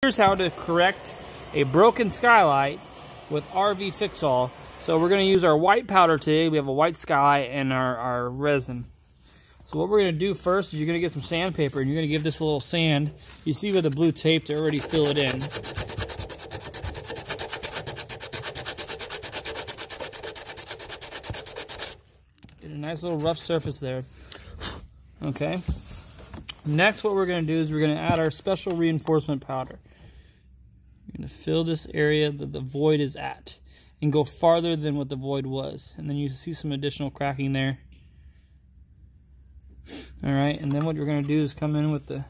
Here's how to correct a broken skylight with RV Fix-All. So we're going to use our white powder today. We have a white skylight and our resin. So what we're going to do first is you're going to get some sandpaper and you're going to give this a little sand. You see with the blue tape to already fill it in. Get a nice little rough surface there. Okay. Next, what we're going to do is we're going to add our special reinforcement powder. You're going to fill this area that the void is at and go farther than what the void was. And then you see some additional cracking there. Alright, and then what we're going to do is come in with the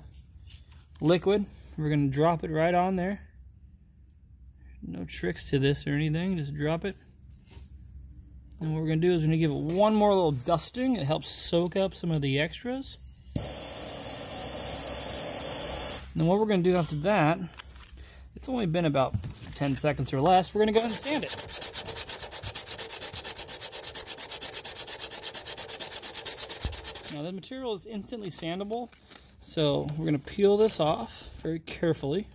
liquid. We're going to drop it right on there. No tricks to this or anything, just drop it. And what we're going to do is we're going to give it one more little dusting. It helps soak up some of the extras. And then what we're going to do after that, it's only been about 10 seconds or less, we're going to go ahead and sand it. Now the material is instantly sandable, so we're going to peel this off very carefully.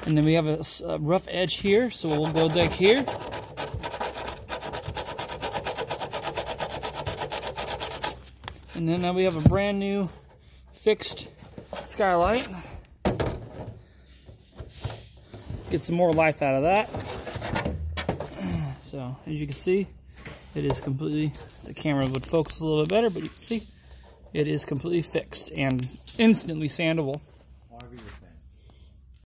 And then we have a rough edge here, so we'll go back here. And then now we have a brand new fixed skylight. Get some more life out of that. So as you can see, it is completely, the camera would focus a little bit better, but you can see it is completely fixed and instantly sandable.